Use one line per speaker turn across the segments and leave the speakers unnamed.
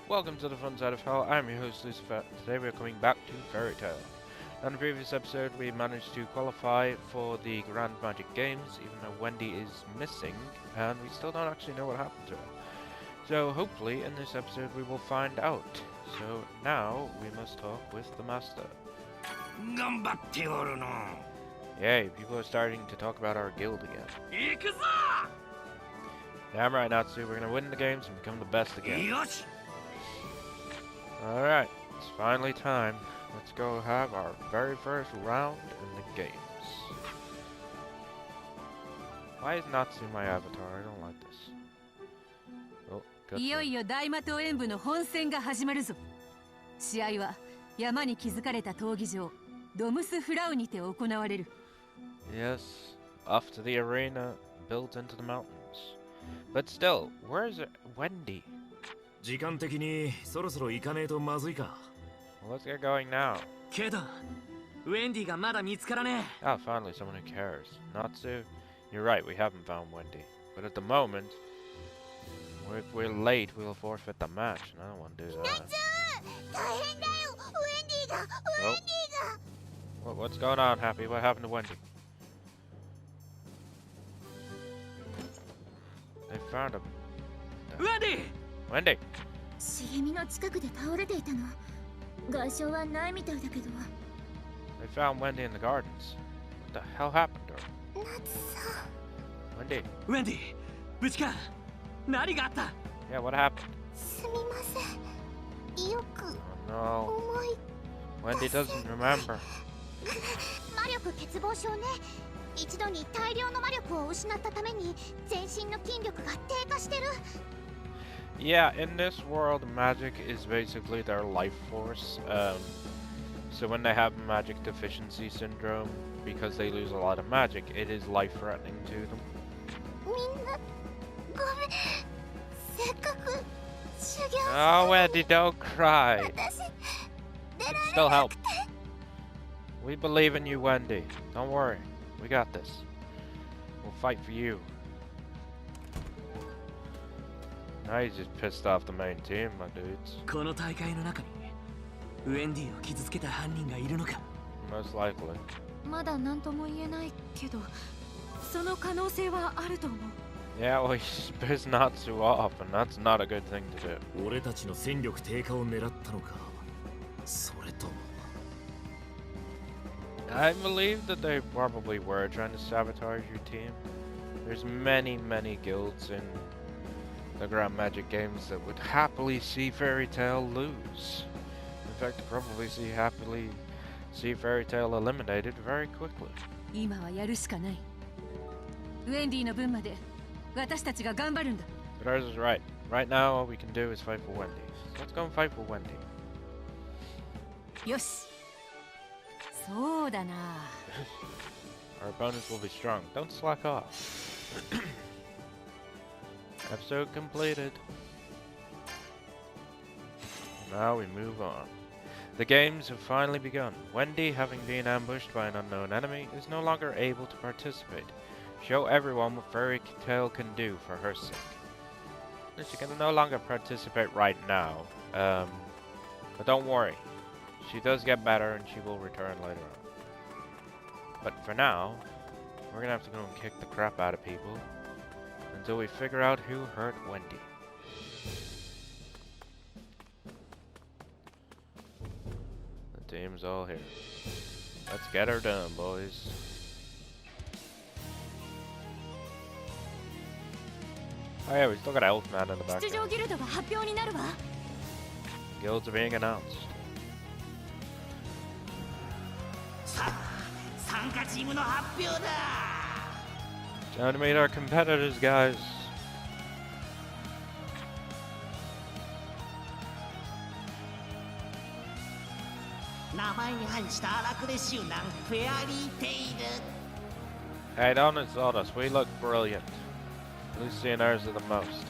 Welcome to the fun side of hell. I'm your host Lucifer. Today we're coming back to Fairy Tail. On the previous episode we managed to qualify for the Grand Magic Games, even though Wendy is missing and we still don't actually know what happened to her. So hopefully in this episode we will find out. So now we must talk with the Master. Yay, people are starting to talk about our guild again. Damn right, Natsu, we're gonna win the games and become the best again. Alright, it's finally time. Let's go have our very first round in the games. Why is Natsu my avatar? I don't like this. Oh, good.
いよいよ大魔党演武の本戦が始まるぞ。試合は山に築かれた闘技場ドムスフラウにて行われる。
Yes, off to the arena built into the mountains. But still, where is it? Wendy?
時間的にそろそろ行かねえとまずいか。
Well, let's get going now.
けど、ウェンディがまだ見つからねえ。
Ah, finally someone who cares. Natsu, you're right, we haven't found Wendy. But at the moment, if we're late, we'll forfeit the match, and I don't want to do that. Oh. What's going on, Happy? What happened to Wendy? They found him.
Wendy!
Wendy!
茂みの近くで倒れていたの。外傷はないみたいだけど。
They found Wendy in the gardens. What the hell happened to her?
夏さん。
Wendy!
ウェンディ、無事か。何があった？
Yeah, what happened?
すみません。よく
Oh no.
思い。
Wendy doesn't remember.
魔力欠乏症ね。一度に大量の魔力を失ったために全身の筋力が低下してる。
Yeah, in this world, magic is basically their life force. So when they have magic deficiency syndrome, because they lose a lot of magic, it is life-threatening to them.
みんなごめん。せっかく修行
Oh, Wendy, don't cry.
私出られ
Still
な
help.
くて。
We believe in you, Wendy. Don't worry. We got this. We'll fight for you. Now he's just pissed off the main team, my dudes.
この大会の中にウェンディを傷つけた犯人がいるのか。
Most likely.
まだ何とも言えないけど、その可能性はあると思う。
Yeah, well, he's pissed Natsu off, and that's not a good thing to do.
俺たちの戦力低下を狙ったのか。それとも。
I believe that they probably were trying to sabotage your team. There's many guilds in the Grand Magic Games that would happily see Fairy Tail lose. In fact, probably see Fairy Tail eliminated very quickly.
今はやるしかない。ウェンディの分まで私たちが頑張るんだ。
But ours is right. Right now, all we can do is fight for Wendy. So let's go and fight for Wendy.
よし。そうだな。
Our opponents will be strong. Don't slack off. Episode completed. Now we move on. The games have finally begun. Wendy, having been ambushed by an unknown enemy, is no longer able to participate. Show everyone what Fairy Tail can do for her sake. She can no longer participate right now. But don't worry. She does get better and she will return later on. But for now, we're gonna have to go and kick the crap out of people until we figure out who hurt Wendy. The team's all here. Let's get her done, boys. Oh yeah, we still got Elfman in the
出場
background.
ギルドが発表になるわ。
Guilds are being announced.
参加チームの発表だ。
Time to meet our competitors, guys.
名前に反した荒くれ集団フェアリーテイル。
Hey, don't insult us. We look brilliant. Lucy and ours are the most.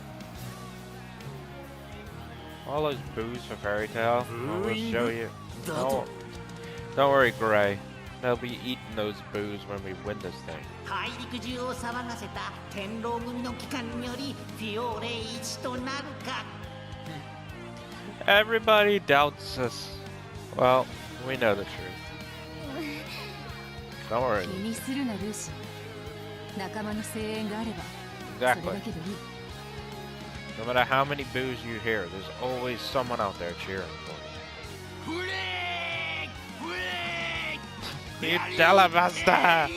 All those boos for Fairy Tail. We'll show you. Don't worry, Gray. They'll be eating those boos when we win this thing.
大陸中を騒がせた天狼組の機関によりフィオーレ1となるか。
Everybody doubts us. Well, we know the truth. Don't worry.
気にするなルーシー。仲間の声援があればそれ
Exactly.
だけでいい。
No matter how many boos you hear, there's always someone out there cheering for you. You telebuster!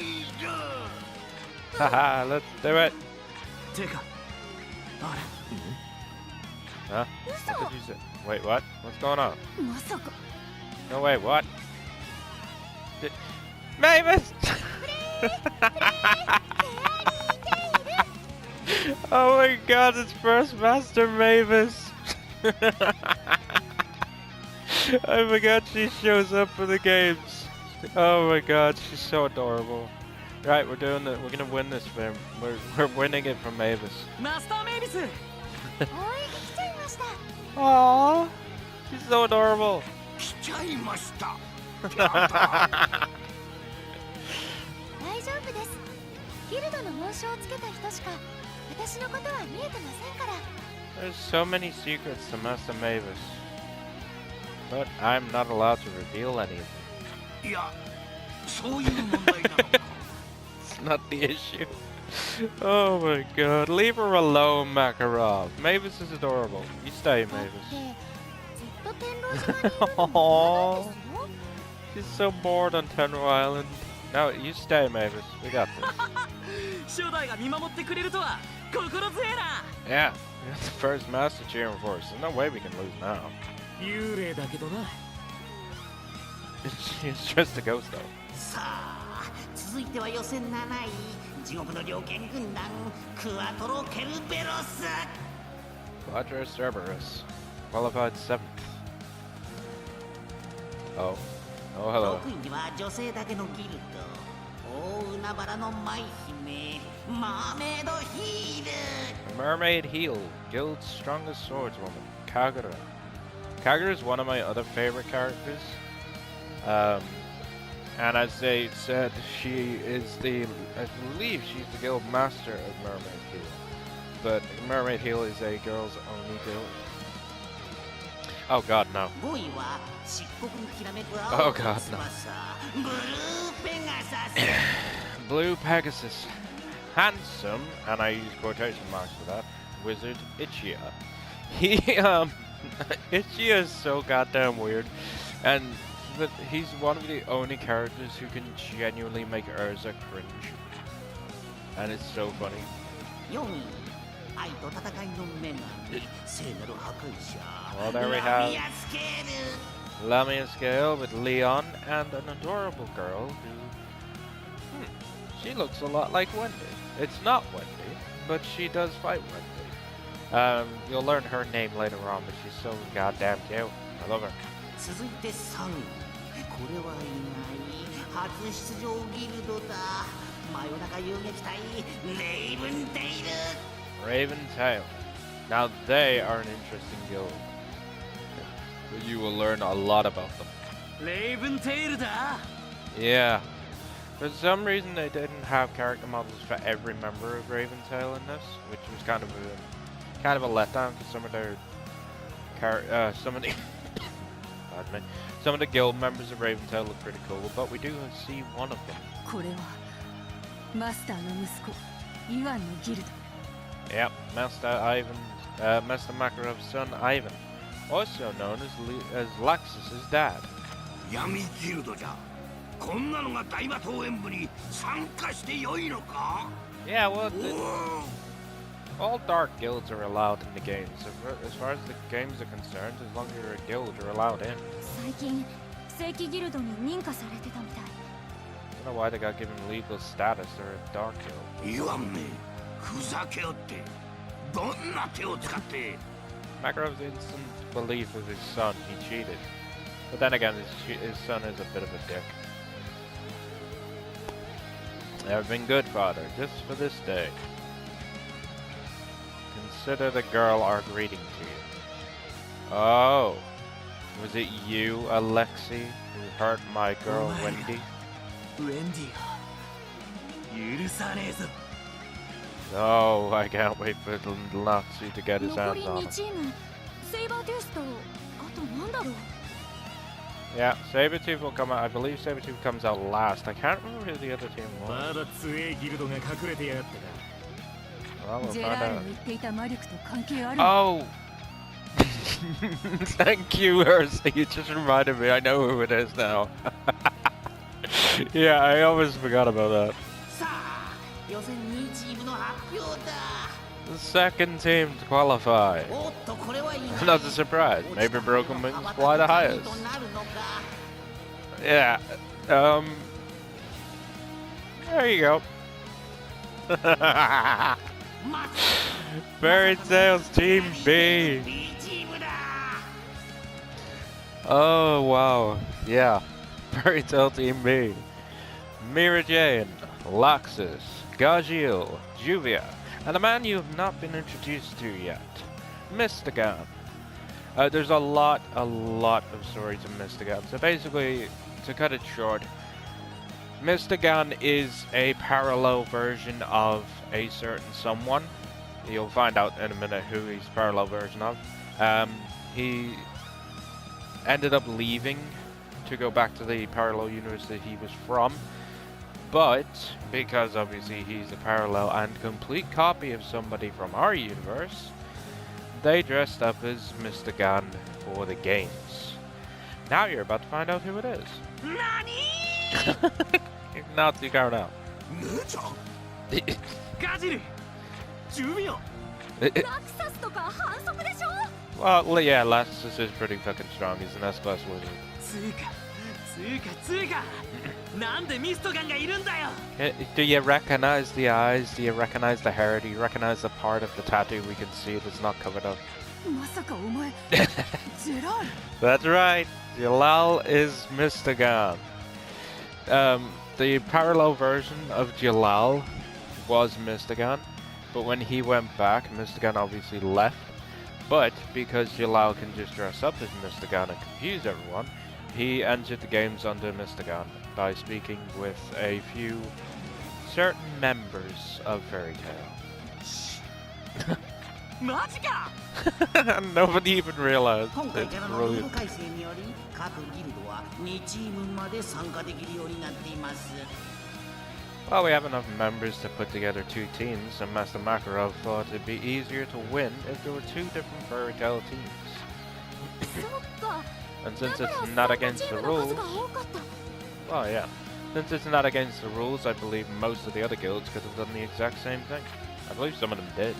Haha, let's do it.
てかあれ
Huh? What did you say? Wait, what? What's going on?
まさか
No, wait, what? Mavis! Oh my god, it's First Master Mavis! I forgot she shows up for the games. Oh my god, she's so adorable. Right, we're doing it. We're gonna win this film. We're winning it from Mavis.
マスターメイビス
応援に来ちゃいました。
Aww, she's so adorable.
来ちゃいました。
大丈夫です。ギルドの紋章をつけた人しか私のことは見えてませんから。
There's so many secrets to Master Mavis. But I'm not allowed to reveal any of them.
いや、そういう問題なのか。
It's not the issue. Oh my god. Leave her alone, Makarov. Mavis is adorable. You stay,
だって
Mavis.
ずっと天狼島にいるのも
Aww.
ですよ。
She's so bored on Tenro Island. No, you stay, Mavis. We got this.
初代が見守ってくれるとは心強えな
Yeah, we got the first master cheering for us. There's no way we can lose now.
幽霊だけどな
She's just a ghost, though.
さあ、続いては予選7位、地獄の猟犬軍団クワトロケルベロス。
Quadra Cerberus. Qualified 7th. Oh. Oh, hello.
6位には女性だけのギルド、大海原の舞姫マーメイドヒール。
Mermaid Heel, Guild's strongest swordswoman, Kagura. Kagura is one of my other favorite characters. And as they said, she is I believe she's the guild master of Mermaid Heel. But Mermaid Heel is a girl's only guild. Oh god, no.
5位は漆黒にきらめく
Oh
青
God,
の翼、ブルーペガサス。
Blue Pegasus. Handsome, and I use quotation marks for that, wizard Ichia. He, Ichia is so goddamn weird. And he's one of the only characters who can genuinely make Urza cringe. And it's so funny.
4位、愛と戦いの女神、聖なる破壊者、
Well, there we
ラ
have
ミアスケール。
Lamia Scale with Leon and an adorable girl who... she looks a lot like Wendy. It's not Wendy, but she does fight Wendy. You'll learn her name later on, but she's so goddamn cute. I love her.
続いて3位、これは意外、初出場ギルドだ。真夜中遊撃隊、レイブンテイル。
Raven Tail. Now they are an interesting guild. But you will learn a lot about them.
レイブンテイルだ
Yeah. For some reason they didn't have character models for every member of Raventail in this, which was kind of a letdown because some of their some of the pardon me, some of the guild members of Raventail look pretty cool, but we do see one of them.
これはマスターの息子イワンのギルド。
Yep, Master Makarov's son Ivan, also known as Laxus's dad.
闇ギルドじゃ。こんなのが大魔党演舞に参加してよいのか？
Yeah, well, all dark guilds are allowed in the game. So as far as the games are concerned, as long as you're a guild, you're allowed in.
最近正規ギルドに認可されてたみたい。
I don't know why they got given legal status. They're a dark guild.
言わんめ、ふざけおって。どんな手を使って？
Makarov's instant belief of his son, he cheated. But then again, his son is a bit of a dick. I've been good, father, just for this day. Consider the girl our greeting to you. Oh, was it you, Alexei, who hurt my girl,
Oh my
Wendy?
ウェンディを許さねえぞ
Oh, I can't wait for Natsu to get his
残
hands
り
on
2
him.
チーム、セイバーテイスト、となんだろう。
Yeah, Sabretooth will come out. I believe Sabretooth comes out last. I can't remember who the other team
ま
was.
だ強いギルドが隠れてやがったか。
Well, we'll
ジェ
find
ラール
out.
の言っていた魔力と関係ある。
Oh! Thank you, Ursa. You just reminded me. I know who it is now. Yeah, I almost forgot about that.
さあ予選2チームの発表だ。
The second team to qualify.
おっとこれはいいな。
Not a surprise. Maybe Broken Wings fly the highest.
となるのか。
Yeah. There you go.
ま
Fairy Tales Team B.
B チームだ。
Oh, wow. Yeah. Fairy Tale Team B. Mira Jane, Laxus, Gajiel, Juvia, and a man you have not been introduced to yet, Mystigan. There's a lot of stories in Mystigan. So basically, to cut it short, Mystigan is a parallel version of a certain someone. You'll find out in a minute who he's a parallel version of. He ended up leaving to go back to the parallel universe that he was from. But, because obviously he's a parallel and complete copy of somebody from our universe, they dressed up as Mystigan for the games. Now you're about to find out who it is.
何？
Not too far now.
姉ちゃんガジルジュビオ
ラクサスとか反則でしょ。
Well, yeah, Laxus is pretty fucking strong. He's an S-Class wizard.
つうかなんでミストガンがいるんだよ。
Do you recognize the eyes? Do you recognize the hair? Do you recognize the part of the tattoo we can see that's not covered up?
まさかお前ジェラール。
That's right. Jalal is Mystigan. The parallel version of Jalal was Mystigan, but when he went back, Mystigan obviously left. But because Jalal can just dress up as Mystigan and confuse everyone, he entered the games under Mystigan by speaking with a few certain members of Fairy Tail.
マジか。
Nobody even realized.
今回
It's
からのルール
brilliant.
改正により各ギルドは2チームまで参加できるようになっています。
Well, we have enough members to put together two teams, and Master Makarov thought it'd be easier to win if there were two different Fairy Tail teams.
そっか。
And since
だから
it's not against
チー
the
ムの数
rules,
が多かった。
well, yeah. Since it's not against the rules, I believe most of the other guilds could have done the exact same thing. I believe some of them did.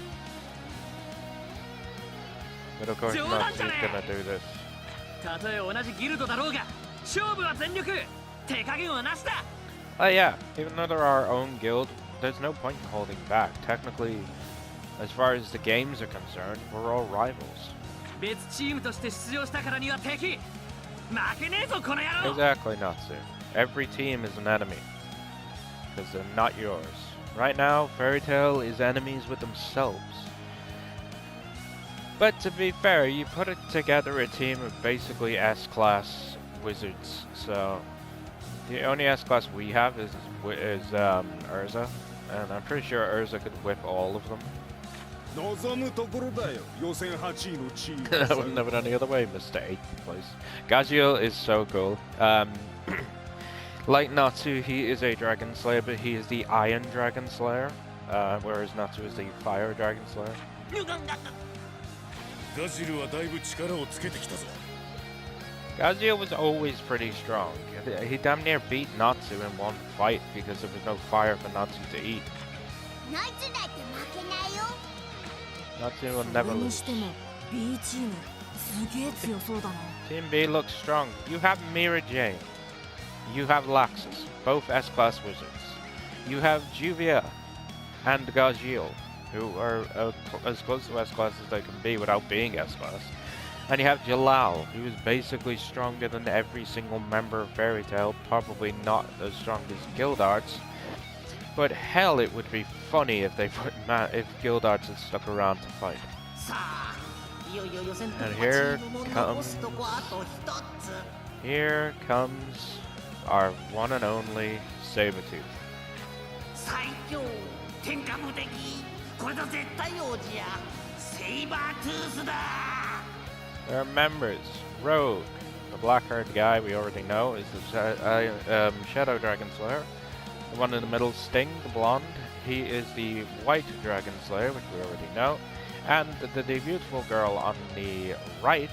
But of course, not who's gonna do this.
たとえ同じギルドだろうが勝負は全力。手加減はなしだ。
Yeah, even though they're our own guild, there's no point in holding back. Technically, as far as the games are concerned, we're all rivals.
別チームとして出場したからには敵。負けねえぞこの野郎。
Exactly, Natsu. Every team is an enemy. Because they're not yours. Right now, Fairy Tail is enemies with themselves. But to be fair, you put it together a team of basically S-Class wizards. So, the only S-Class we have is Urza. And I'm pretty sure Urza could whip all of them.
望むところだよ予選8位のチーム
I wouldn't have it any other way, Mr. 8th place. Gajiel is so cool. Like Natsu, he is a Dragon Slayer, but he is the Iron Dragon Slayer, whereas Natsu is the Fire Dragon Slayer.
ガジルはだいぶ力をつけてきたぞ
Gajiel was always pretty strong. He damn near beat Natsu in one fight because there was no fire for Natsu to eat.
ナイツだって負けないよ。
Natsu will never
それに
lose.
しても B チームすげえ強そうだな。
Team B looks strong. You have Mira Jane. You have Laxus, both S-Class wizards. You have Juvia and Gajiel, who are as close to S-Class as they can be without being S-Class. And you have Jalal, who is basically stronger than every single member of Fairy Tail, probably not as strong as Guildarts. But hell, it would be funny if if Guildarts had stuck around to fight.
さあいよいよ予選突
And
破チ
here
ームも
comes-
残すとこあと1つ。
Here comes our one and only Sabretooth.
最強天下無敵これぞ絶対王子やセイバートゥースだ。
There are members Rogue. The black-haired guy we already know is the Shadow Dragon Slayer. The one in the middle, Sting, the blonde. He is the white Dragon Slayer, which we already know. And the beautiful girl on the right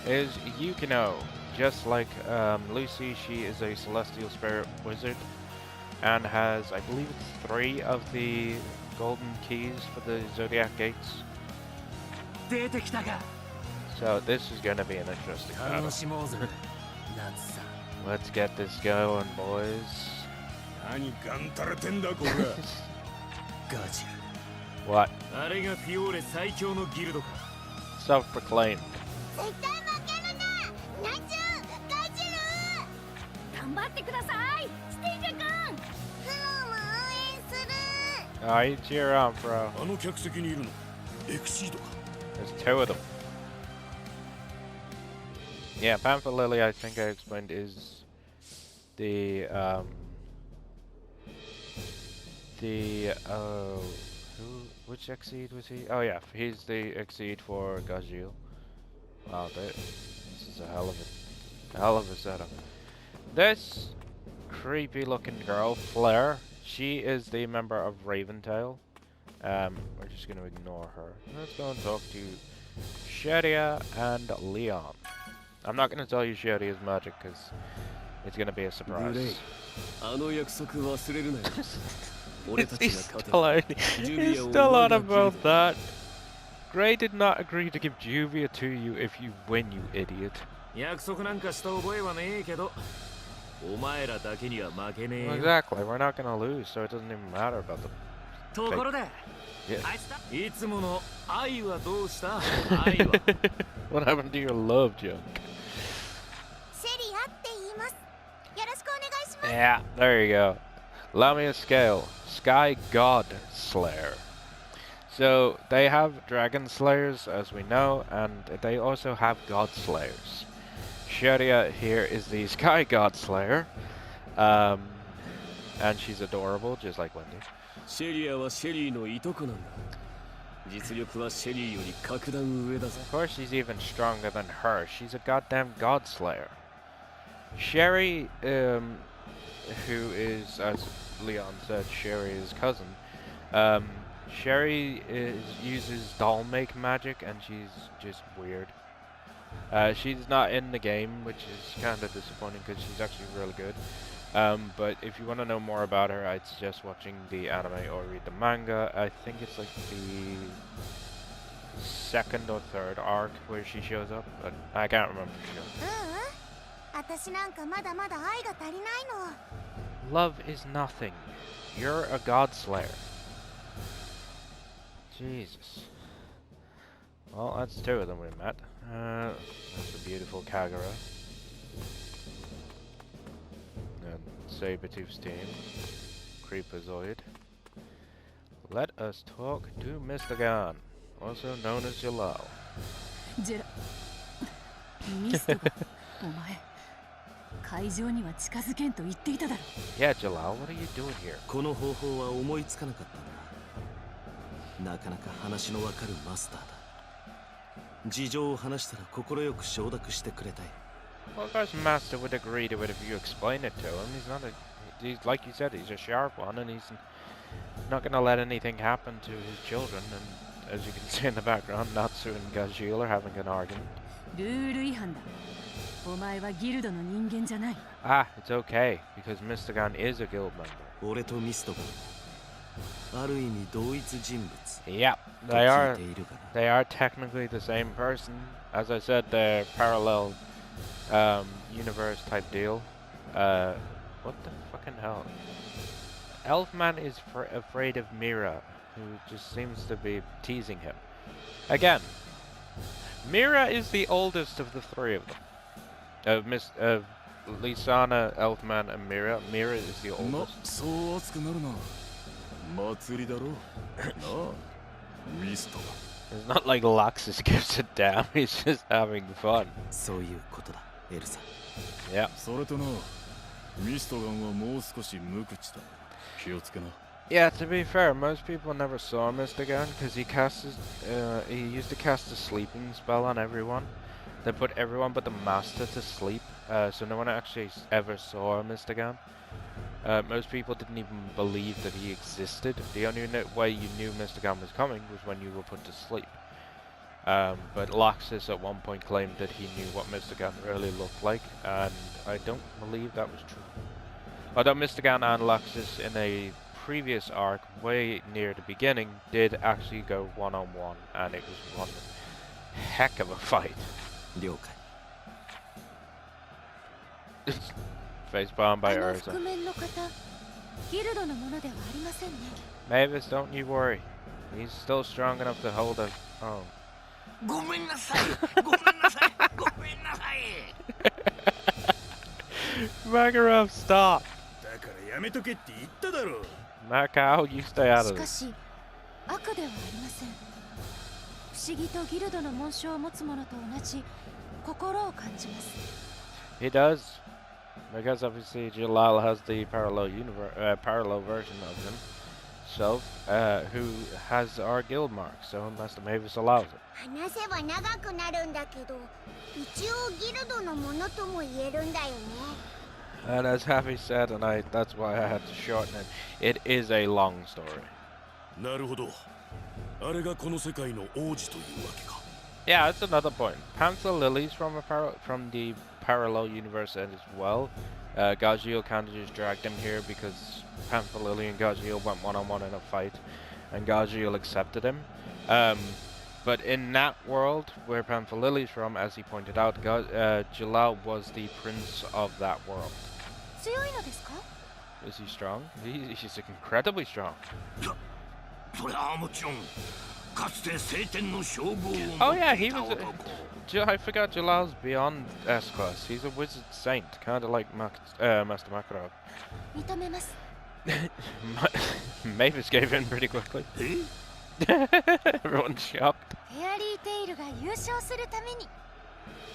is Yukino. Just like Lucy, she is a celestial spirit wizard and has, I believe it's 3 of the golden keys for the Zodiac Gates. So this is going to be an interesting battle. Let's get this going, boys. What? Self-proclaimed.
頑張ってくださいスティンジャ君フローも応援する
Oh, you cheer on, bro.
あの客席にいるのエクシードか
There's 2 of them. Yeah, Panther Lily, I think I explained, is the which Exceed was he? Oh yeah, he's the Exceed for Gajil. Wow, this is a hell of a setup. This creepy looking girl, Flare, she is the member of Raventail. We're just gonna ignore her. Let's go and talk to Shadia and Leon. I'm not gonna tell you Shadia's magic because it's gonna be a surprise. He's still on about that. Gray did not agree to give Juvia to you if you win, you idiot. Well, exactly, we're not gonna lose, so it doesn't even matter about the... Yeah. What happened to your love joke? Yeah, there you go. Allow me a scale. Sky God Slayer. So, they have Dragon Slayers, as we know, and they also have God Slayers. Shadia here is the Sky God Slayer. And she's adorable, just like Wendy. Of course she's even stronger than her. She's a goddamn God Slayer. Sherry, who is, as Leon said, Sherry's cousin, Sherry uses doll make magic, and she's just weird. She's not in the game, which is kind of disappointing because she's actually really good. But if you want to know more about her, I'd suggest watching the anime or read the manga. I think it's like the 2nd or 3rd arc where she shows up, but I can't remember for sure. Love is nothing. You're a God Slayer. Jesus. Well, that's 2 of them we met. That's a beautiful Kagura. And Sabertooth's team. Creepazoid. Let us talk to Mr. Gon, also known as Jalal. Yeah, Jalal, what are you doing here?
この方法は思いつかなかったんだ。なかなか話のわかるマスターだ。事情を話したら快く承諾してくれたい。
Well, of course, Master would agree to it if you explain it to him. He's not he's like you said, he's a sharp one, and he's not going to let anything happen to his children. And as you can see in the background, Natsu and Gajil are having an argument. Ah, it's okay, because Mr. Gon is a guild member.
俺とミストがある意味同一人物。
Yeah, they are technically the same person. As I said, they're parallel universe type deal. What the fucking hell? Elfman is afraid of Mira, who just seems to be teasing him. Again, Mira is the oldest of the 3 of them. Lisana, Elfman, and Mira. Mira is the oldest. It's not like Luxus gives a damn, he's just having fun. Yeah. Yeah, to be fair, most people never saw Mr. Gon because he used to cast a sleeping spell on everyone. They put everyone but the master to sleep, so no one actually ever saw Mr. Gun. Most people didn't even believe that he existed. The only way you knew Mr. Gun was coming was when you were put to sleep. But Laxus at one point claimed that he knew what Mr. Gun really looked like, and I don't believe that was true. Although Mr. Gun and Laxus in a previous arc, way near the beginning, did actually go one-on-one, and it was one heck of a fight. Facepalm by Urza. Mavis, don't you worry. He's still strong enough to hold us. Oh. Makarov, stop! Macau, you stay out of this. He does. Because obviously Jalal has the parallel version of himself, who has our guild mark, so Master Mavis allows it. And as Happy said, and that's why I had to shorten it, it is a long story. Yeah, that's another point. Panther Lily's from the parallel universe as well. Gajiel kind of just dragged him here because Panther Lily and Gajiel went one-on-one in a fight, and Gajiel accepted him. But in that world, where Panther Lily's from, as he pointed out, Jalal was the prince of that world. Is he strong? He's incredibly strong. Oh yeah, he was. I forgot Jalal's beyond S-Class. He's a wizard saint, kind of like Master Makarov. Mavis gave in pretty quickly. Everyone's shocked.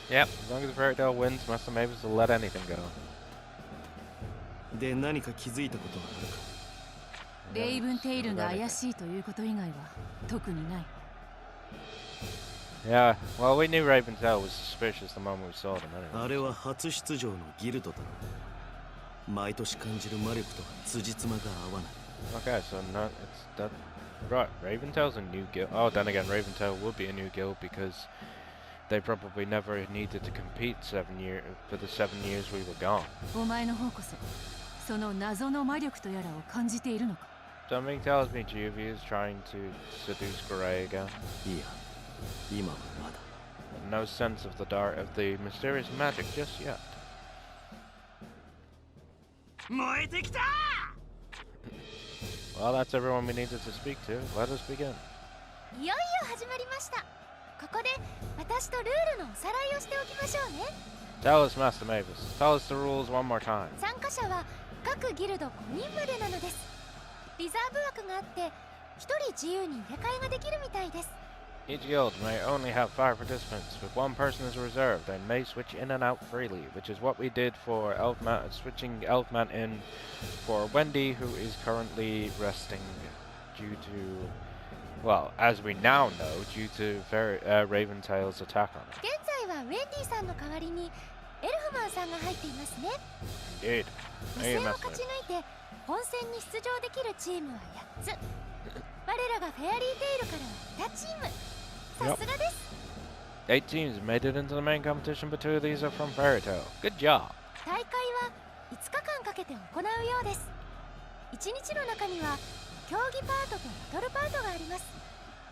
Yep, as long as Fairy Tail wins, Master Mavis will let anything go. Yeah, well, we knew Raventail was suspicious the moment we saw them anyway. Okay, so it's that. Right, Raventail's a new guild. Oh, then again, Raventail would be a new guild because they probably never needed to compete for the 7 years we were gone. Something tells me Juvie is trying to seduce Gray again. No sense of the mysterious magic just yet. Well, that's everyone we needed to speak to. Let us begin. Tell us, Master Mavis. Tell us the rules one more time. Each guild may only have 5 participants, but 1 person is reserved and may switch in and out freely, which is what we did for switching Elfman in for Wendy, who is currently resting due to, well, as we now know, due to Raventail's attack on her. Indeed. Hey, Master. Yep. 8 teams made it into the main competition, but 2 of these are from Fairy Tail. Good job.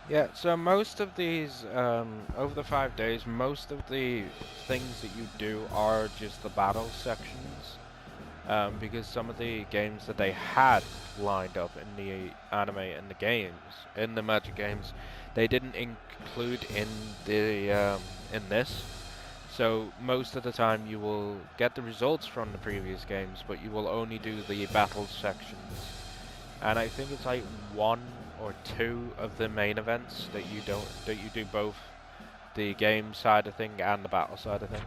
Yeah, so most of these, over the 5 days, most of the things that you do are just the battle sections. Because some of the games that they had lined up in the anime and the games, in the Magic games, they didn't include in the in this. So most of the time you will get the results from the previous games, but you will only do the battle sections. And I think it's like 1 or 2 of the main events that you do both the game side of thing and the battle side of thing.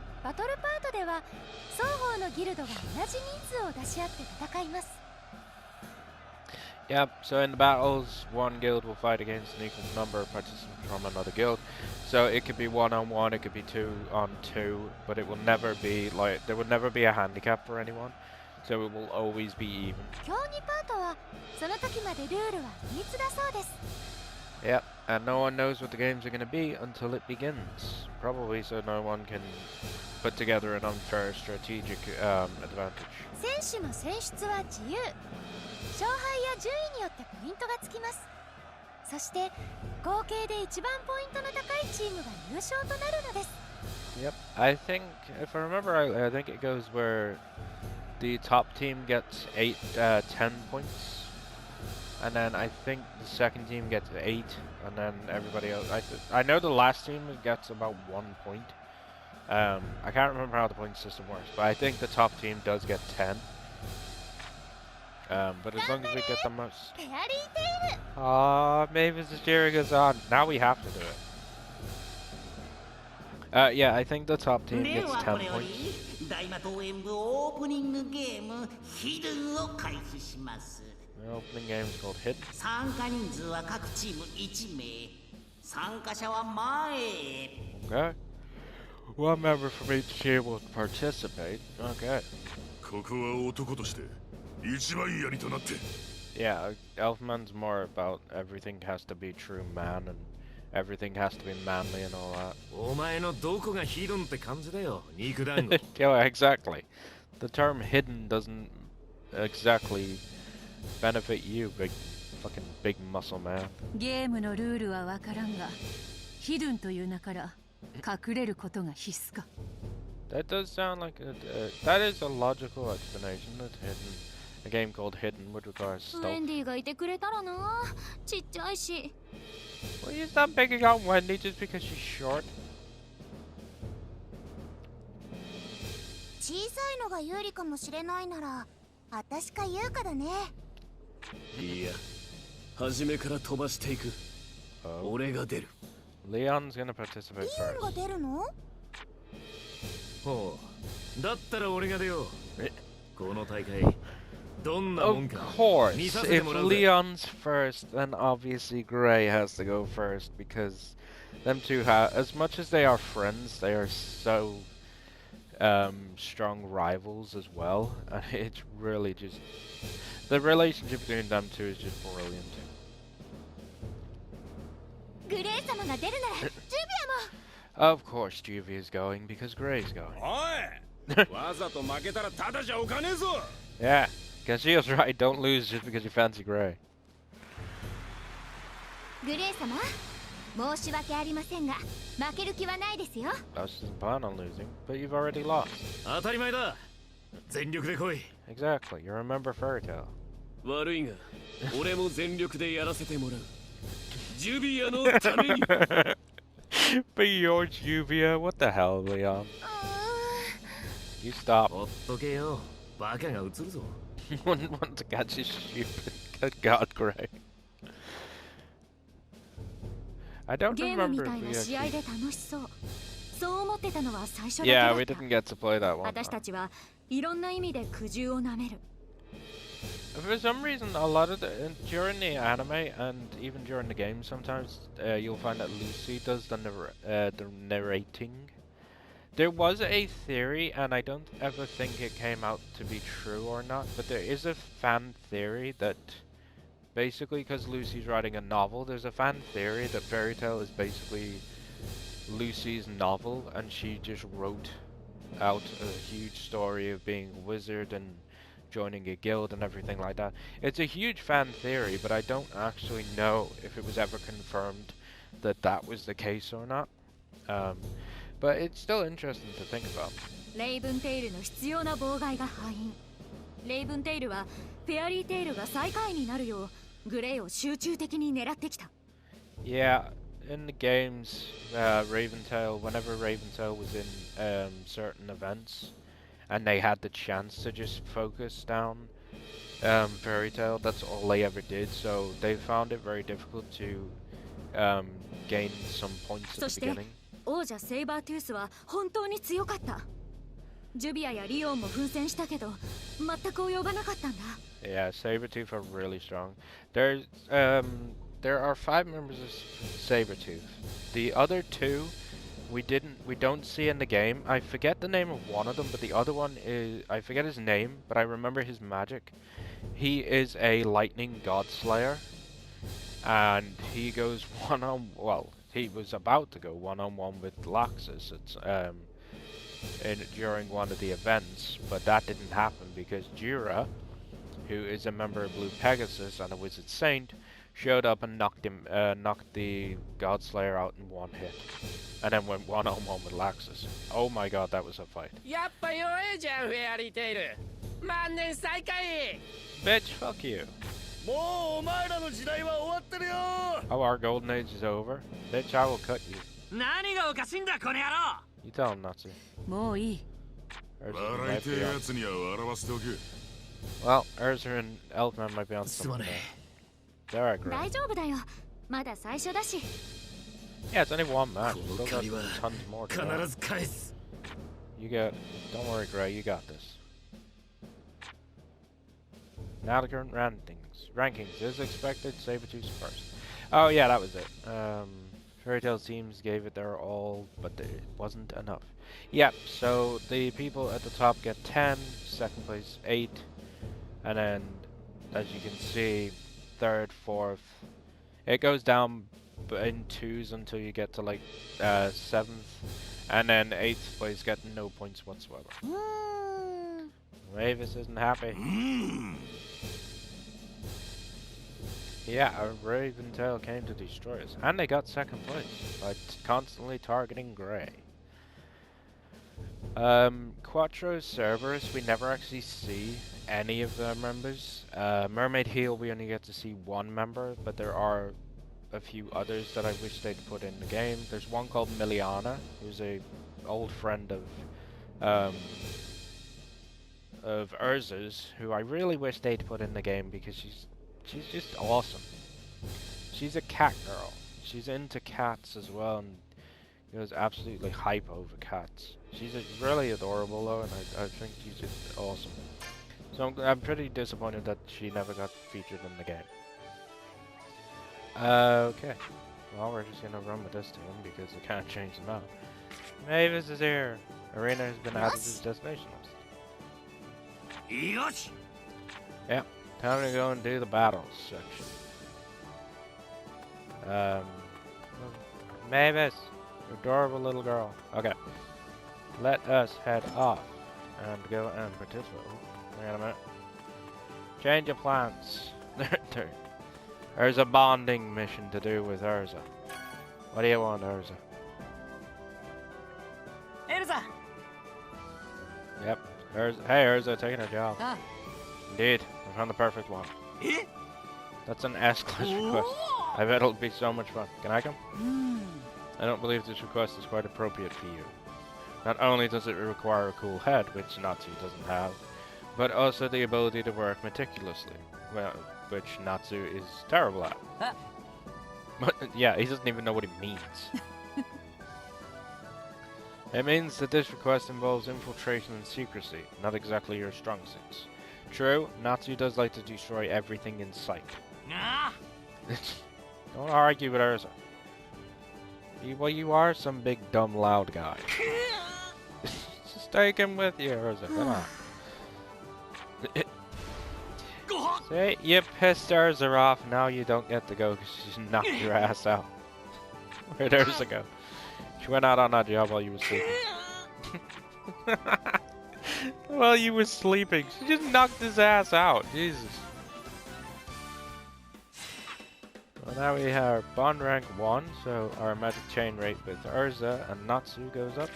Yep, so in the battles, one guild will fight against an equal number of participants from another guild. So it could be 1-on-1, it could be 2-on-2, but it will never be like, there will never be a handicap for anyone. So it will always be even.
競技パートはその時までルールは秘密だそうです。
Yep, and no one knows what the games are going to be until it begins. Probably so no one can put together an unfair strategic advantage.
選手の選出は自由。勝敗や順位によってポイントがつきます。そして合計で一番ポイントの高いチームが優勝となるのです。
Yep, I think, if I remember right, I think it goes where the top team gets 10 points, and then I think the second team gets 8, and then everybody else. I know the last team gets about 1 point. I can't remember how the point system works, but I think the top team does get 10. But as long as we get the most.
フェアリーテイル。
Ah, Mavis is cheering us on. Now we have to do it. Yeah, I think the top team
で
gets
は
10
これよ
points.
り大魔党演舞オープニングゲームヒドゥンを開始します。
The opening game is called Hidden.
参加人数は各チーム1名。参加者は前へ。
Okay. One member from each team will participate. Okay.
ここは男として一番槍となって
Yeah, Elfman's more about everything has to be true man and everything has to be manly and all that.
お前のどこがヒドンって感じだよ、肉団子。
Yeah, exactly. The term hidden doesn't exactly benefit you, big muscle man.
ゲームのルールはわからんが、ヒドゥンという名から隠れることが必須か。
That does sound like that is a logical explanation. That hidden, a game called Hidden would require
ウ
stealth.
ェンディがいてくれたらな。ちっちゃいし。
Well, you stop picking on Wendy just because she's short.
小さいのが有利かもしれないなら、私か優香だね。
いや、初めから飛ばしていく。俺が出る。
Leon's gonna participate
リオンが
first.
出るの？
ほう。だったら俺が出よう。この大会、どんなもん
Of
か。
course,
見させて
if
もらうぜ。
Leon's first, then obviously Gray has to go first because them two have, as much as they are friends, they are so strong rivals as well, and it's really just the relationship between them two is just brilliant.
グレイ様が出るなら、ジュビ
Of course, Juvie is going because Gray's going.
おいわざと負けたらただじゃおかねえぞ
Yeah, because she was right. Don't lose just because you fancy Gray.
アも。グレイ様、申し訳ありませんが、負ける気はないですよ。
I doesn't plan on losing, but you've already lost.
当たり前だ。全力で来い。
Exactly. You remember Fairy Tale.
悪いが、俺も全力でやらせてもらう。ジュビアのために。
Be your Juvia. What the hell, Leon? You stop.
ほっとけよ。バカが映るぞ。
Wouldn't want to catch you stupid. Good God, Gray. I don't
ゲームみ
remember
たい
if
な
we
試合
actually...
で楽しそう。そう思ってたのは最初だけ
Yeah,
だ
we
った。
didn't get to play that one.
私たちはいろんな意味で苦渋をなめる。
For some reason, a lot of during the anime and even during the game, sometimes you'll find that Lucy does the narrating. There was a theory, and I don't ever think it came out to be true or not, but there is a fan theory that basically, because Lucy's writing a novel, there's a fan theory that Fairy Tail is basically Lucy's novel, and she just wrote out a huge story of being a wizard and joining a guild and everything like that. It's a huge fan theory, but I don't actually know if it was ever confirmed that that was the case or not. But it's still interesting to think about.
レイブンテイルの必要な妨害が敗因。レイブンテイルはフェアリーテイルが最下位になるようグレイを集中的に狙ってきた。
Yeah, in the games, Raventail, whenever Raventail was in certain events, and they had the chance to just focus down Fairy Tail, that's all they ever did, so they found it very difficult to gain some points at the beginning.
王者セイバートゥースは本当に強かった。ジュビアやリオンも奮戦したけど全く及ばなかったんだ。
Yeah, Sabretooth are really strong. There's there are 5 members of Sabretooth. The other 2 we don't see in the game. I forget the name of one of them, but the other one is, I forget his name, but I remember his magic. He is a lightning god slayer, and he goes he was about to go one-on-one with Laxus. During one of the events, but that didn't happen because Jura, who is a member of Blue Pegasus and a Wizard Saint, showed up and knocked the Godslayer out in one hit, and then went one-on-one with Laxus. Oh my god, that was a fight. Bitch, fuck you. Oh, our golden age is over. Bitch, I will cut you. You tell him, Natsu. Well, Urza and Elfman might be on something. They're alright, great. Yeah, it's only one match. Still got tons more to go. Don't worry, Gray, you got this. Now the current rankings. As expected, Sabretooth's first. Oh yeah, that was it. Fairy Tail teams gave it their all, but it wasn't enough. Yep, so the people at the top get 10, second place 8, and then, as you can see, third, fourth, it goes down in 2s until you get to like 7th, and then 8th place get no points whatsoever. Mavis isn't happy. Yeah, a Raven Tail came to destroy us, and they got second place by constantly targeting Grey. Quattro Cerberus, we never actually see any of their members. Mermaid Heel, we only get to see one member, but there are a few others that I wish they'd put in the game. There's one called Miliana, who's a old friend of Urza's, who I really wish they'd put in the game because she's just awesome. She's a cat girl. She's into cats as well, and goes absolutely hype over cats. She's really adorable though, and I think she's just awesome. So I'm pretty disappointed that she never got featured in the game. Okay. Well, we're just gonna run with this team because we can't change them out. Mavis is here. Arena has been added to the destination list. Yep. Time to go and do the battles section. Mavis, adorable little girl. Okay. Let us head off and go and participate. Wait a minute. Change of plans. There's a bonding mission to do with Urza. What do you want, Urza?
Urza!
Yep. Hey, Urza, taking a job.
Ah.
Indeed. I found the perfect one. That's an S-class request. I bet it'll be so much fun. Can I come? I don't believe this request is quite appropriate for you. Not only does it require a cool head, which Natsu doesn't have, but also the ability to work meticulously, well, which Natsu is terrible at. But yeah, he doesn't even know what it means. It means that this request involves infiltration and secrecy, not exactly your strong suits. True, Natsu does like to destroy everything in sight. Don't argue with Urza. Well, you are some big, dumb, loud guy. Just take him with you, Urza. Come on. See, you pissed Urza off. Now you don't get to go because she knocked your ass out. Where'd Urza go? She went out on that job while you were sleeping. While you were sleeping. She just knocked his ass out. Jesus. Well, now we have Bond rank 1, so our magic chain rate with Urza and Natsu goes up.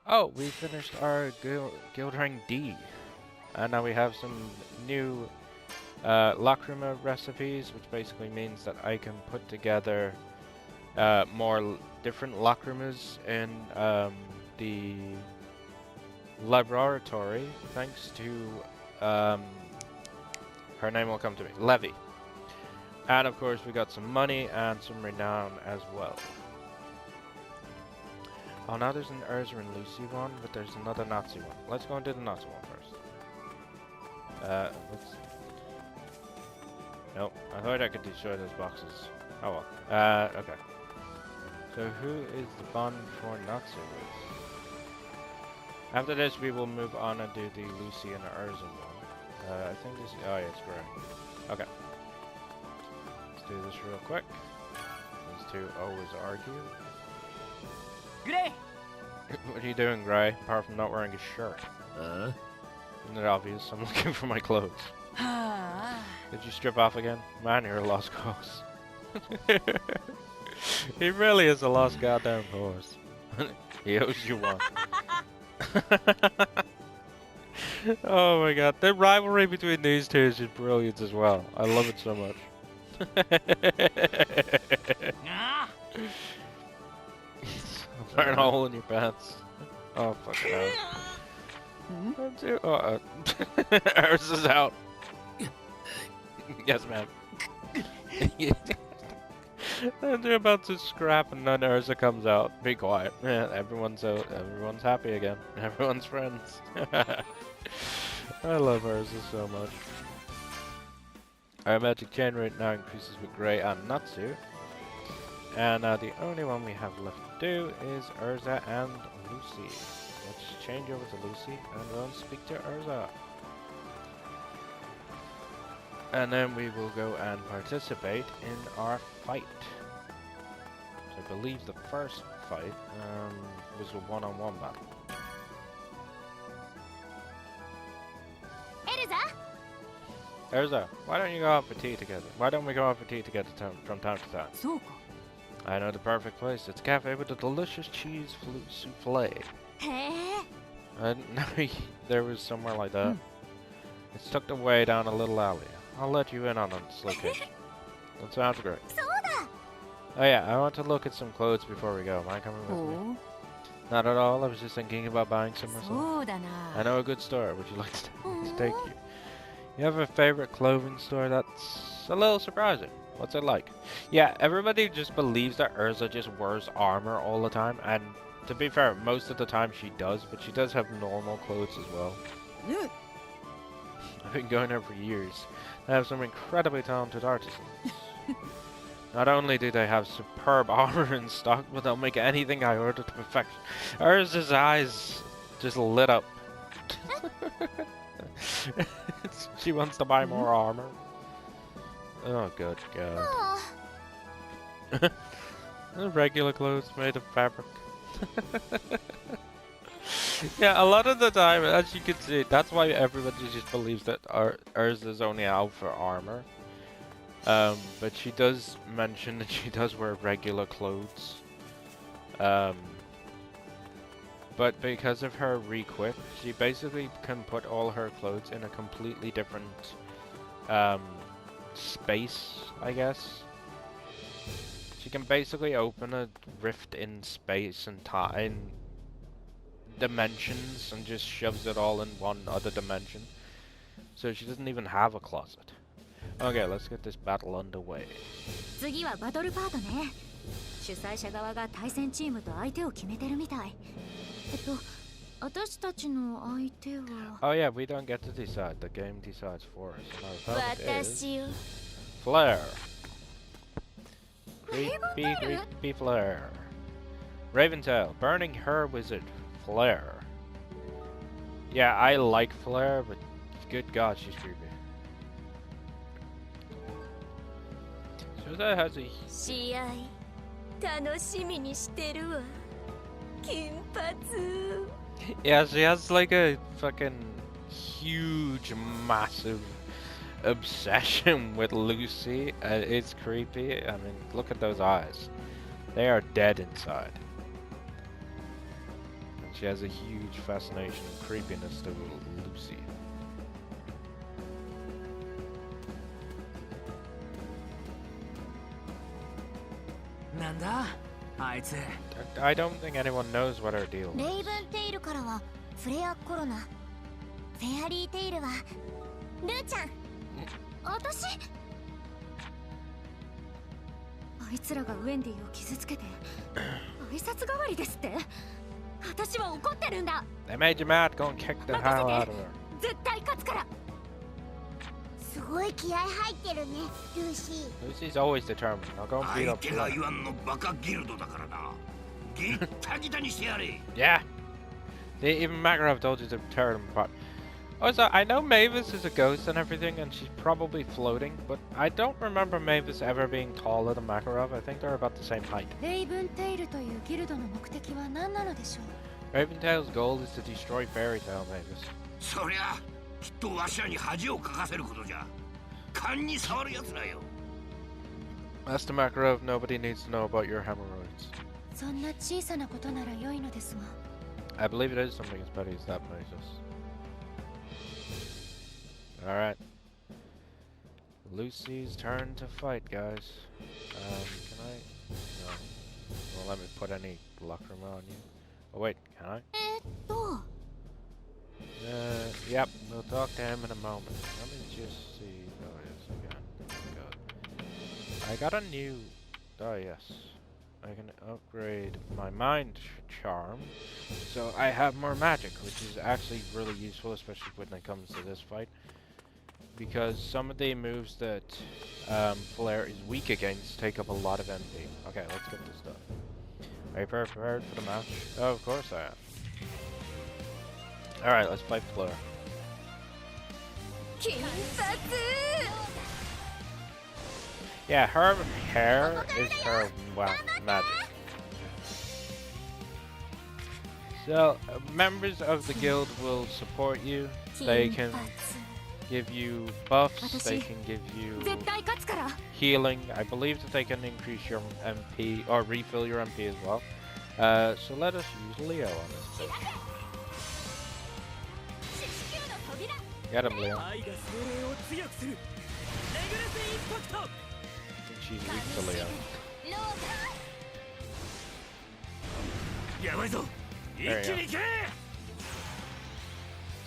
Oh, we finished our guild rank D. And now we have some new Lacrima recipes, which basically means that I can put together more different Lacrimas in the laboratory, thanks to her name will come to me, Levy. And of course we got some money and some renown as well. Oh, now there's an Urza and Lucy one, but there's another Nazi one. Let's go and do the Nazi one first. What's... Nope, I thought I could destroy those boxes. Oh well. Okay. So who is the bond for Natsu with? After this, we will move on and do the Lucy and Urza one. I think this... Oh yeah, it's correct. Okay. Let's do this real quick. These two always argue.
Gray!
What are you doing, Gray? Apart from not wearing a shirt. Isn't it obvious? I'm looking for my clothes. Did you strip off again? Man, you're a lost cause. He really is a lost goddamn cause. He owes you one. Oh my god, the rivalry between these two is just brilliant as well. I love it so much. Burn a hole in your pants. Oh fucking hell. Urza's out. Yes, ma'am. And they're about to scrap and then Urza comes out. Be quiet. Yeah, everyone's out. Everyone's happy again. Everyone's friends. I love Urza so much. Our magic chain rate now increases with Gray and Natsu. And the only one we have left to do is Urza and Lucy. Let's change over to Lucy and we'll speak to Urza. And then we will go and participate in our fight. So I believe the first fight was a one-on-one battle. Urza, why don't you go out for tea together? Why don't we go out for tea together from time to time? I know the perfect place. It's a cafe with a delicious cheese souffle. I didn't know there was somewhere like that. It's tucked away down a little alley. I'll let you in on this location. That sounds great. Oh yeah, I want to look at some clothes before we go. Mind coming with me? Not at all. I was just thinking about buying some myself. I know a good store. Would you like to take you? You have a favorite clothing store? That's a little surprising. What's it like? Yeah, everybody just believes that Urza just wears armor all the time, and to be fair, most of the time she does, but she does have normal clothes as well. I've been going there for years. They have some incredibly talented artisans. Not only do they have superb armor in stock, but they'll make anything I order to perfection. Urza's eyes just lit up. She wants to buy more armor. Oh, good god. Regular clothes made of fabric. Yeah, a lot of the time, as you can see, that's why everybody just believes that Urza's only out for armor. But she does mention that she does wear regular clothes. But because of her re-equip, she basically can put all her clothes in a completely different space, I guess. She can basically open a rift in space and in dimensions and just shoves it all in one other dimension. So she doesn't even have a closet. Okay, let's get this battle underway.
次はバトルパートね。主催者側が対戦チームと相手を決めてるみたい。私たちの相手は
Oh yeah, we don't get to decide. The game decides for us. And our opponent is
私よ
Flare. Creepy Flare. Raventail, burning her wizard, Flare. Yeah, I like Flare, but good god, she's creepy. So that has a...
試合楽しみにしてるわ金髪
Yeah, she has like a fucking huge, massive obsession with Lucy. It's creepy. I mean, look at those eyes. They are dead inside. And she has a huge fascination and creepiness to Lucy.
Nanda?
I don't think anyone knows what her deal
レイ
is.
ブンテイルからはフレアコロナフェアリーテイルはルーちゃん私あいつらがウェンディを傷つけて挨拶代わりですって私は怒ってるんだ
They made you mad, go and kick the hell out of her.
絶対勝つからごい気合入ってるね、ルーシー。
Lucy's always determined. I'll go and beat
相
up
手が
Blair.
言わんのバカギルドだからな。ギッタギタにしてやれ。
Yeah. Even Makarov told you to tear them apart. Also, I know Mavis is a ghost and everything, and she's probably floating, but I don't remember Mavis ever being taller than Makarov. I think they're about the same height.
レイブンテイルというギルドの目的は何なのでしょう。
Raventail's goal is to destroy Fairy Tail, Mavis.
そりゃきっとわしらに恥をかかせることじゃ。勘に触るやつらよ。
As to Makarov, nobody needs to know about your hemorrhoids.
そんな小さなことなら良いのですが。
I believe it is something as petty as that, Mavis. Alright. Lucy's turn to fight, guys. Can I? No. Won't let me put any blocker on you. Oh wait, can I? Yep, we'll talk to him in a moment. Let me just see. Oh yes, again. God. I got a new... Oh yes. I can upgrade my mind charm, so I have more magic, which is actually really useful, especially when it comes to this fight. Because some of the moves that Flare is weak against take up a lot of MP. Okay, let's get this done. Are you prepared for the match? Oh, of course I am. Alright, let's fight Flare. Yeah, her hair is her magic. So, members of the guild will support you. They can give you buffs, they can give you healing. I believe that they can increase your MP, or refill your MP as well. So let us use Leo on this. Get him, Leo. I think she's weak to Leo. There you go.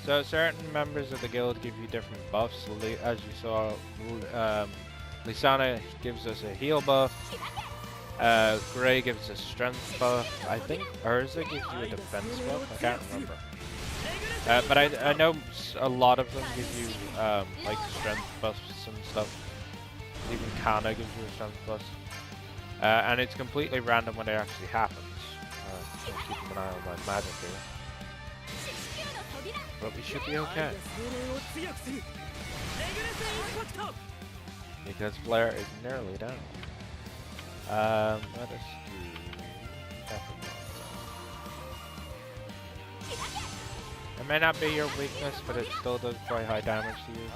So certain members of the guild give you different buffs. As you saw, Lysana gives us a heal buff. Gray gives us strength buff. I think Urza gives you a defense buff. I can't remember. But I know a lot of them give you like strength buffs and stuff. Even Kana gives you a strength buff. And it's completely random when it actually happens. I'm keeping an eye on my magic here. But we should be okay. Because Flare is nearly down. Let us do... It may not be your weakness, but it still does quite high damage to you.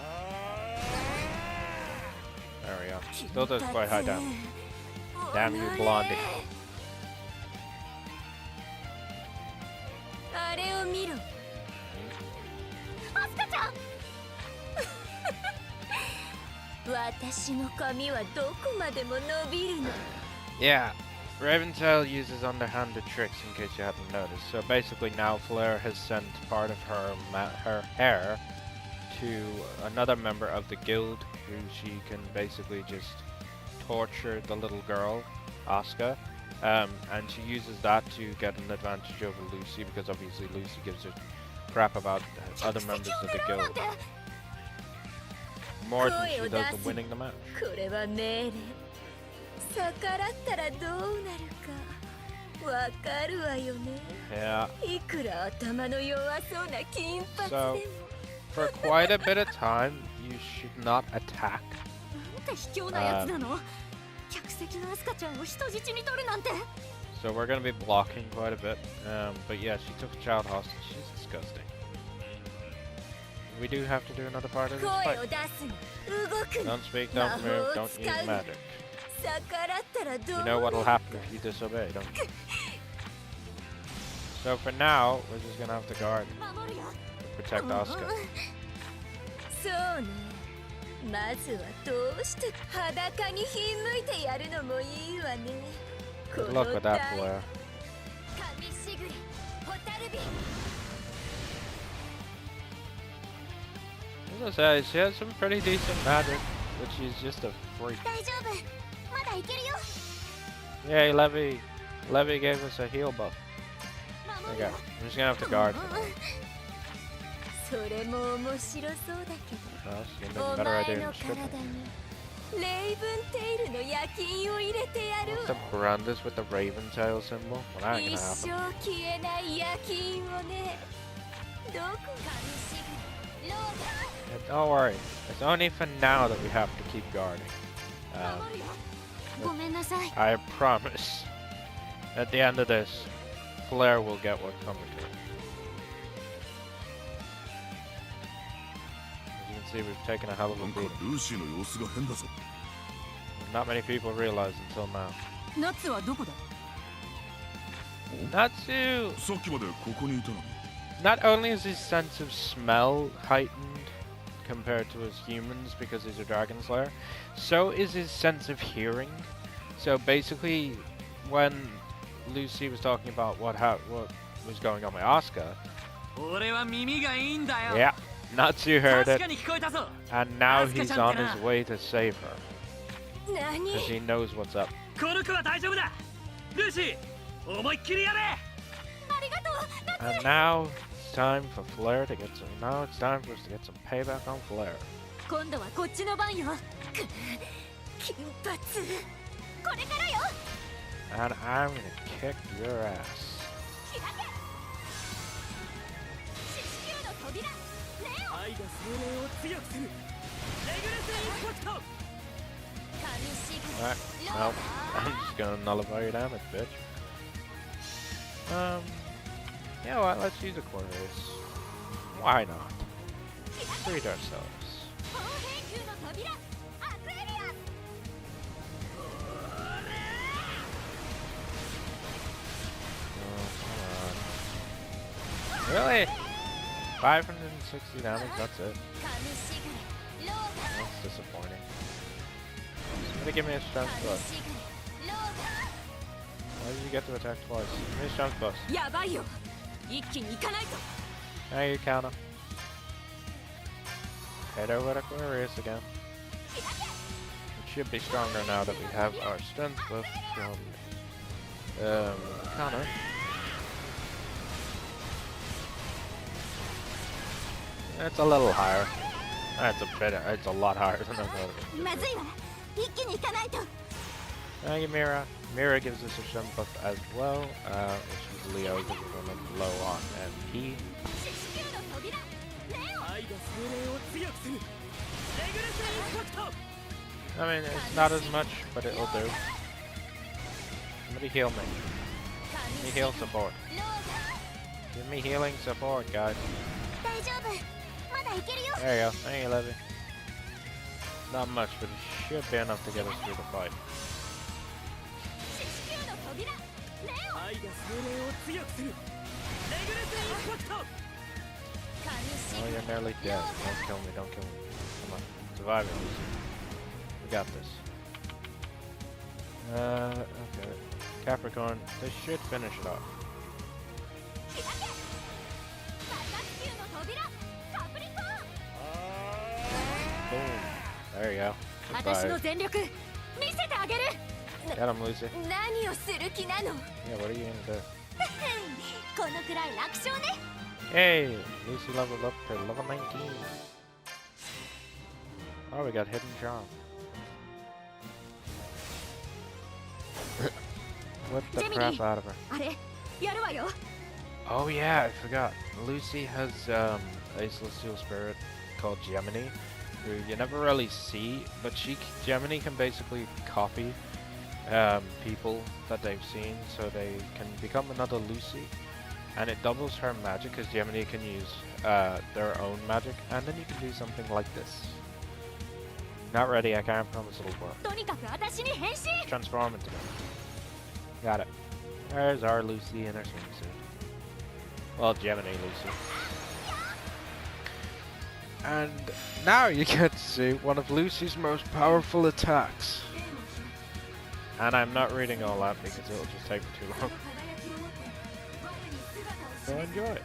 There we go. Still does quite high damage. Damn you, Blondie. Yeah, Raventail uses underhanded tricks in case you hadn't noticed. So basically now Flare has sent part of her hair to another member of the guild who she can basically just torture the little girl, Asuka. And she uses that to get an advantage over Lucy because obviously Lucy gives her crap about other members of the guild. More than she does the winning the match. Yeah. So, for quite a bit of time, you should not attack. So we're going to be blocking quite a bit. But yeah, she took a child hostage. She's disgusting. We do have to do another part of this fight. Don't speak, don't move, don't use magic. You know what'll happen if you disobey, don't you? So for now, we're just gonna have to guard to protect Asuka. Good luck with that, Blair. As I say, she has some pretty decent magic, but she's just a freak. Yay, Levy! Levy gave us a heal buff. There you go. I'm just gonna have to guard for now.
それも面白そうだけ
Oh, she
ど
can
お
do a better
前
idea
の
than stripping.
体にレイブンテイルの夜勤を入れてやる
What's the brand is with the raven tail symbol? Well, that ain't
一
gonna
生
happen.
消えない夜勤をねどこかロー
Don't worry. It's only for now that we have to keep guarding.
守るよごめんなさい
I promise. At the end of this, Flare will get what's coming to her. As you can see, we've taken a hell of a
なんか
beating.
ルーシーの様子が変だぞ。
Not many people realize until now.
ナッツはどこだ
Natsu!
さっきまでここにいたのに。
Not only is his sense of smell heightened compared to his humans because he's a dragon slayer, so is his sense of hearing. So basically, when Lucy was talking about what was going on with Asuka,
俺は耳がいいんだよ
yeah, Natsu heard
確
it,
かに聞こえたぞ
and now
Asuka
he's
ちゃん
on
ってな。
his way to save her
何
because he knows what's up.
この子は大丈夫だルーシー思いっきりやれ
ありがとう
And now it's time for Flare to get some. Now it's time for us to get some payback on Flare.
今度はこっちの番よく金髪これからよ
And I'm gonna kick your ass.
開け四死球の扉レオ
愛が精霊を強くするレグレスインパクト
Alright, no, I'm just gonna nullify your damage, bitch. You know what, let's use a Cornelius. Why not? Treat ourselves.
砲兵球の扉アクエリアス
Oh, come on. Really? 560 damage, that's it.
カムシガレローガ
That's disappointing. Somebody give me a strength
カム
boost.
シガレロー
Why did you get to attack twice? Give me a strength boost.
やばいよ一気に行かないと
Now you counter. Head over to Aquarius again. It should be stronger now that we have our strength buff from Connor. It's a little higher. It's a lot higher than I thought it
ガま
would
ずいわ一気に行かないと
Thank you, Mira. Mira gives us a strength buff as well, which is Leo because we're running low on MP.
四死球の扉レオ
愛が精霊を強くするレグレスインパクト
I mean, it's not as much, but it'll do. Somebody heal me.
カム
Give
シ
me
ガ
heal
レ
support.
ローガ
Give me healing support, guys.
大丈夫まだいけるよ
There you go. Thank you, Levy. Not much, but it should be enough to get us through the fight.
四死球の扉レオ
愛が精霊を強くするレグレスインパクト
カムシ
Oh,
ガ
you're
レ
nearly dead. Don't kill me, don't kill me. Come on. Survive it, Lucy. We got this. Okay. Capricorn, this should finish it off.
開け爆発球の扉カプリコーン
Boom. There you go.
私の
Goodbye.
全力見せてあげる
Get him, Lucy.
何をする気なの
Yeah, what are you gonna do?
このくらい楽勝ね
Hey! Lucy leveled up to level 19. Oh, we got Hidden Charm. Whip the
Jiminy.
crap out of her.
あれやるわよ
Oh yeah, I forgot. Lucy has a celestial spirit called Gemini, who you never really see, but Gemini can basically copy people that they've seen, so they can become another Lucy, and it doubles her magic because Gemini can use their own magic, and then you can do something like this. Not ready, I can't promise it'll work.
とにかく私に変身
Transform into them. Got it. There's our Lucy in her swimsuit. Well, Gemini Lucy. And now you get to see one of Lucy's most powerful attacks. And I'm not reading all that because it'll just take me too long. So enjoy it.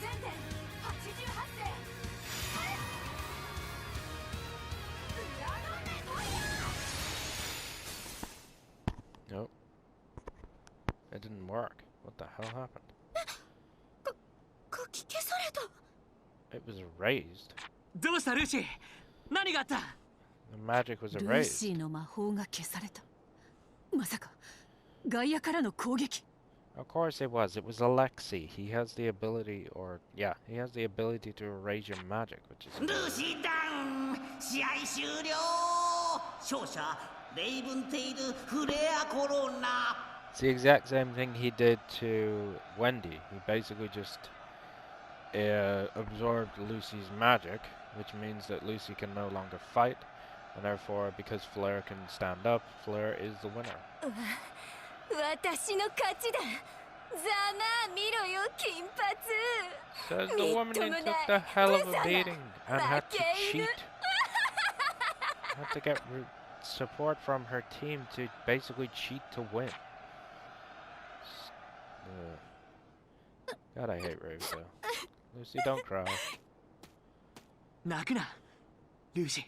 全点88世
didn't work. What the hell happened?
書き消された。
It was erased.
どうしたルーシー、何があった？
The magic was
ルー
erased.
シーの魔法が消された。まさか外野からの攻撃。
Of course it was. It was Alexei. He has the ability, he has the ability to erase your magic, which is...
ルーシーダウン、試合終了。勝者レイブンテイルフレアコロナ。
It's the exact same thing he did to Wendy. He basically just absorbed Lucy's magic, which means that Lucy can no longer fight, and therefore, because Flair can stand up, Flair is the winner.
私の勝ちだ。ざまあ見ろよ金髪。
Says the woman who took the hell of a beating and had to cheat. Had to get support from her team to basically cheat to win. God, I hate Raventail. Lucy, don't cry.
泣くな、ルーシ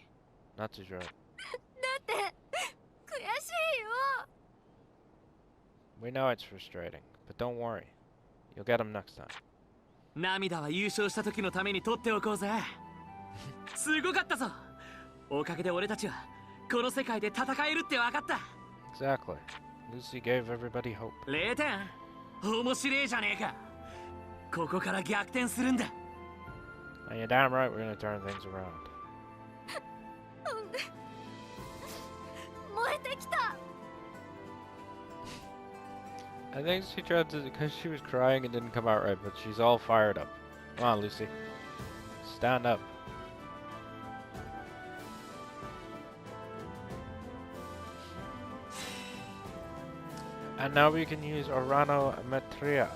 ー。
Not too short.
だって悔しいよ。
We know it's frustrating, but don't worry. You'll get him next time.
涙は優勝した時のために取っておこうぜ。すごかったぞ。おかげで俺たちはこの世界で戦えるって分かった。
Exactly. Lucy gave everybody hope.
0点。面白いじゃねえか。ここから逆転するんだ。
And you're damn right we're gonna turn things around.
燃えてきた。
I think she tried to, because she was crying and didn't come out right, but she's all fired up. Come on, Lucy. Stand up. And now we can use Oranometria,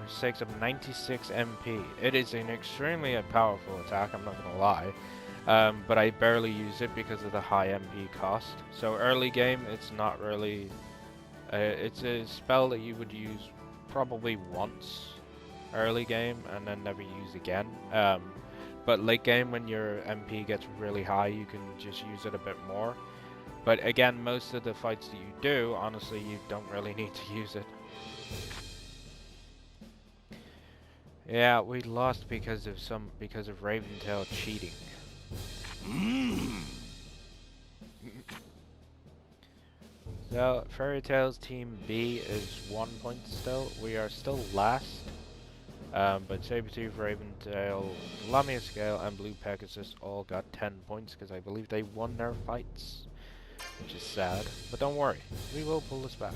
which takes up 96 MP. It is an extremely powerful attack, I'm not gonna lie. But I barely use it because of the high MP cost. So early game, it's not really... it's a spell that you would use probably once early game and then never use again. But late game, when your MP gets really high, you can just use it a bit more. But again, most of the fights that you do, honestly, you don't really need to use it. Yeah, we lost because of Raventail cheating. So, Fairy Tail's Team B is 1 point still. We are still last. But Sabretooth, Raventail, Lamia Scale, and Blue Pegasus all got 10 points because I believe they won their fights. Which is sad. But don't worry, we will pull this back.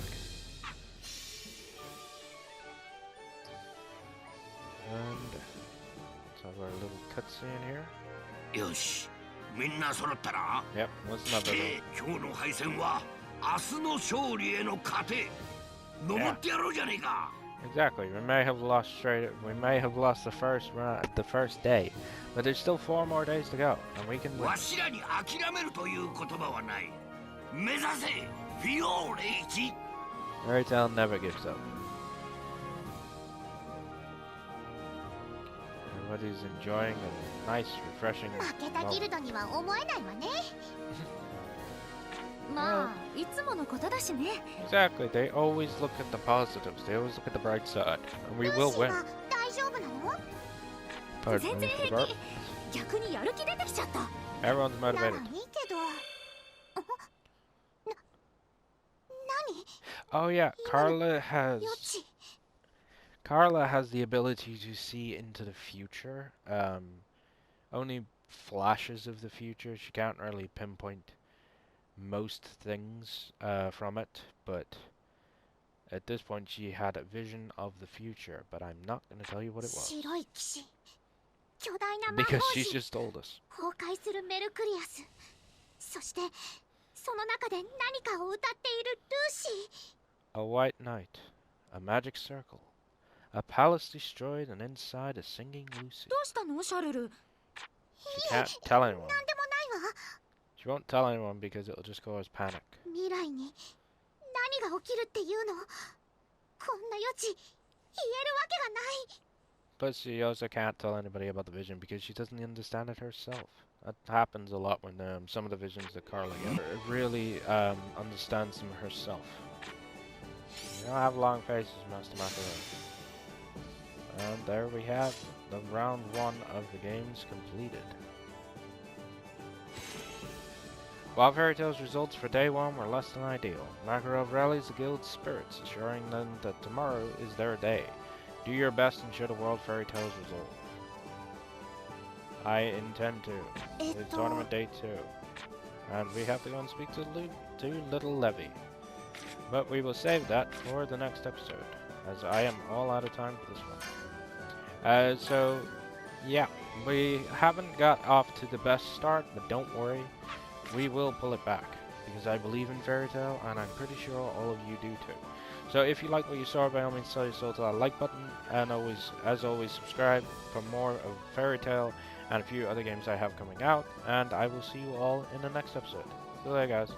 And let's have our little cutscene here.
よし、みんな揃ったな。
Yep, what's another one?
今日の敗戦は明日の勝利への糧。登ってやろうじゃねえか。
Exactly. We may have lost the first round, the first day, but there's still 4 more days to go, and we can win.
わしらに諦めるという言葉はない。目指せ、フィオーレ1。
Fairy Tail never gives up. Everybody's enjoying a nice, refreshing
負けたギル
moment.
ドには思えないわね。まあいつものことだしね。
Exactly. They always look at the positives. They always look at the bright side, and we
ルー
will
シー
win.
は大丈夫なの？
Pardon
全
me
然
for the
平
burp.
気。逆にやる気出てきちゃった。
Everyone's
なら
motivated.
いいけど。
Oh yeah,
今の
Carla has
よち。
Carla has the ability to see into the future. Only flashes of the future. She can't really pinpoint most things from it, but at this point she had a vision of the future, but I'm not going to tell you what it was
白い騎士。巨大な魔
because
法
she's
陣。
just told us.
崩壊するメルクリアス。そしてその中で何かを歌っているルーシー。
A white knight, a magic circle, a palace destroyed, and inside a singing Lucy.
どうしたのシャルル。
She can't tell anyone.
なんでもないわ。
She won't tell anyone because it'll just cause panic.
未来に何が起きるっていうの。こんな余地言えるわけがない。
But she also can't tell anybody about the vision because she doesn't understand it herself. That happens a lot when some of the visions that Carla gets really understands them herself. You don't have long faces, Master Macaron. And there we have the round 1 of the games completed. While Fairy Tail's results for day 1 were less than ideal, Makarov rallies the guild's spirits, assuring them that tomorrow is their day. Do your best and show the world Fairy Tail's resolve. I intend to. It's tournament day 2. And we have to go and speak to Little Levy. But we will save that for the next episode, as I am all out of time for this one. So, yeah, we haven't got off to the best start, but don't worry, we will pull it back, because I believe in Fairy Tail, and I'm pretty sure all of you do too. So if you like what you saw, by all means tell your soul to that like button, and as always subscribe for more of Fairy Tail and a few other games I have coming out, and I will see you all in the next episode. See you later, guys.